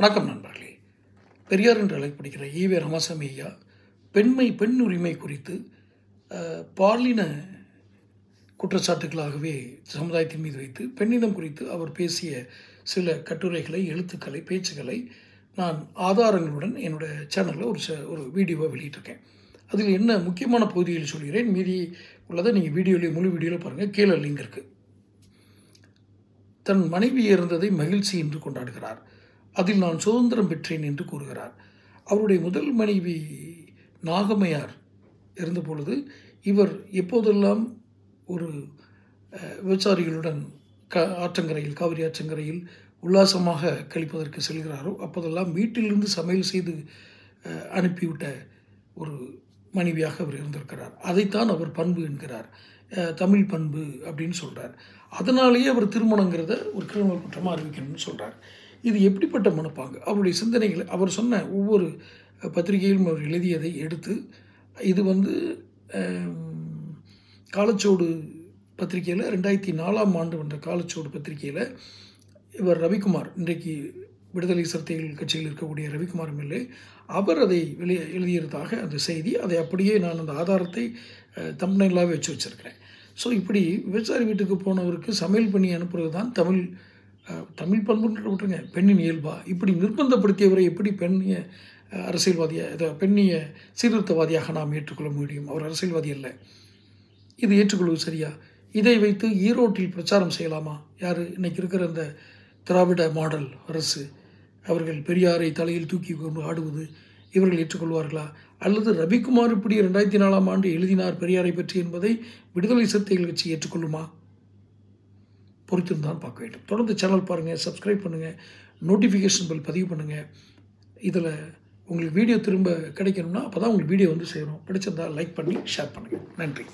வணக்கம் நண்பர்களே. பெரியார் என்று அழைக்கப்படுகிற ஈவே ராமசாமி ஐயா பெண் உரிமை குறித்து பாலின குற்றச்சாட்டுகளாகவே சமுதாயத்தின் மீது வைத்து பெண்ணினம் குறித்து அவர் பேசிய சில கட்டுரைகளை, எழுத்துக்களை, பேச்சுக்களை நான் ஆதாரங்களுடன் என்னோடய சேனலில் ஒரு வீடியோவை வெளியிட்டிருக்கேன். அதில் என்ன முக்கியமான பகுதியில் சொல்கிறேன், மீதி உள்ளதை நீங்கள் முழு வீடியோவில் பாருங்கள். கீழே லிங்க் இருக்குது. தன் மனைவி இறந்ததை மகிழ்ச்சி என்று கொண்டாடுகிறார். அதில் நான் சுதந்திரம் பெற்றேன் என்று கூறுகிறார். அவருடைய முதல் மனைவி நாகம்மையார் இருந்த பொழுது இவர் எப்போதெல்லாம் ஒரு விபச்சாரிகளுடன் ஆற்றங்கரையில், காவிரி ஆற்றங்கரையில் உல்லாசமாக கழிப்பதற்கு செல்கிறாரோ அப்போதெல்லாம் வீட்டிலிருந்து சமையல் செய்து அனுப்பிவிட்ட ஒரு மனைவியாக அவர் இருந்திருக்கிறார். அதைத்தான் அவர் பண்பு என்கிறார், தமிழ் பண்பு அப்படின்னு சொல்கிறார். அதனாலேயே அவர் திருமணங்கிறத ஒரு கிரிமினல் குற்றமாக அறிவிக்கணும்னு சொல்கிறார். இது எப்படிப்பட்ட மனப்பாங்கு? அவருடைய சிந்தனைகளை அவர் சொன்ன ஒவ்வொரு பத்திரிகையிலும் அவர் எழுதியதை எடுத்து இது காலச்சோடு பத்திரிகையில் 2004ஆம் ஆண்டு வந்த காலச்சோடு பத்திரிகையில் இவர் ரவிக்குமார், இன்றைக்கு விடுதலை சிறுத்தைகள் கட்சியில் இருக்கக்கூடிய ரவிக்குமார் எம்எல்ஏ, அவர் அதை எழுதியதாக அந்த செய்தி. அதை அப்படியே நான் அந்த ஆதாரத்தை தம்ப்நெயிலாகவே வச்சுருக்கிறேன். ஸோ இப்படி விபச்சாரி வீட்டுக்கு போனவருக்கு சமையல் பண்ணி அனுப்புறது தான் தமிழ் பண்புன்ற விட்டுருங்க, பெண்ணின் இயல்பா? இப்படி நிர்பந்தப்படுத்தியவரை எப்படி பெண்ணிய அரசியல்வாதியாக, பெண்ணிய சீர்திருத்தவாதியாக நாம் ஏற்றுக்கொள்ள முடியும்? அவர் அரசியல்வாதி அல்ல. இது ஏற்றுக்கொள்வது சரியா? இதை வைத்து ஈரோட்டில் பிரச்சாரம் செய்யலாமா? யார் இன்றைக்கி இருக்கிற அந்த திராவிட மாடல் அரசு, அவர்கள் பெரியாரை தலையில் தூக்கி கொண்டு ஆடுவது இவர்கள் ஏற்றுக்கொள்வார்களா? அல்லது ரவிக்குமார் இப்படி 2004ஆம் ஆண்டு எழுதினார் பெரியாரை பற்றி என்பதை விடுதலை சிறுத்தைகள் கட்சி ஏற்றுக்கொள்ளுமா? பொறுத்திருந்தான் பார்க்க வேண்டும். தொடர்ந்து சேனல் பாருங்கள், சப்ஸ்கிரைப் பண்ணுங்கள், நோட்டிஃபிகேஷன் பில் பதிவு பண்ணுங்கள். இதில் உங்களுக்கு வீடியோ திரும்ப கிடைக்கணும்னா அப்போ தான் உங்களுக்கு வீடியோ சேரும். பிடிச்சிருந்தால் லைக் பண்ணி ஷேர் பண்ணுங்கள். நன்றி.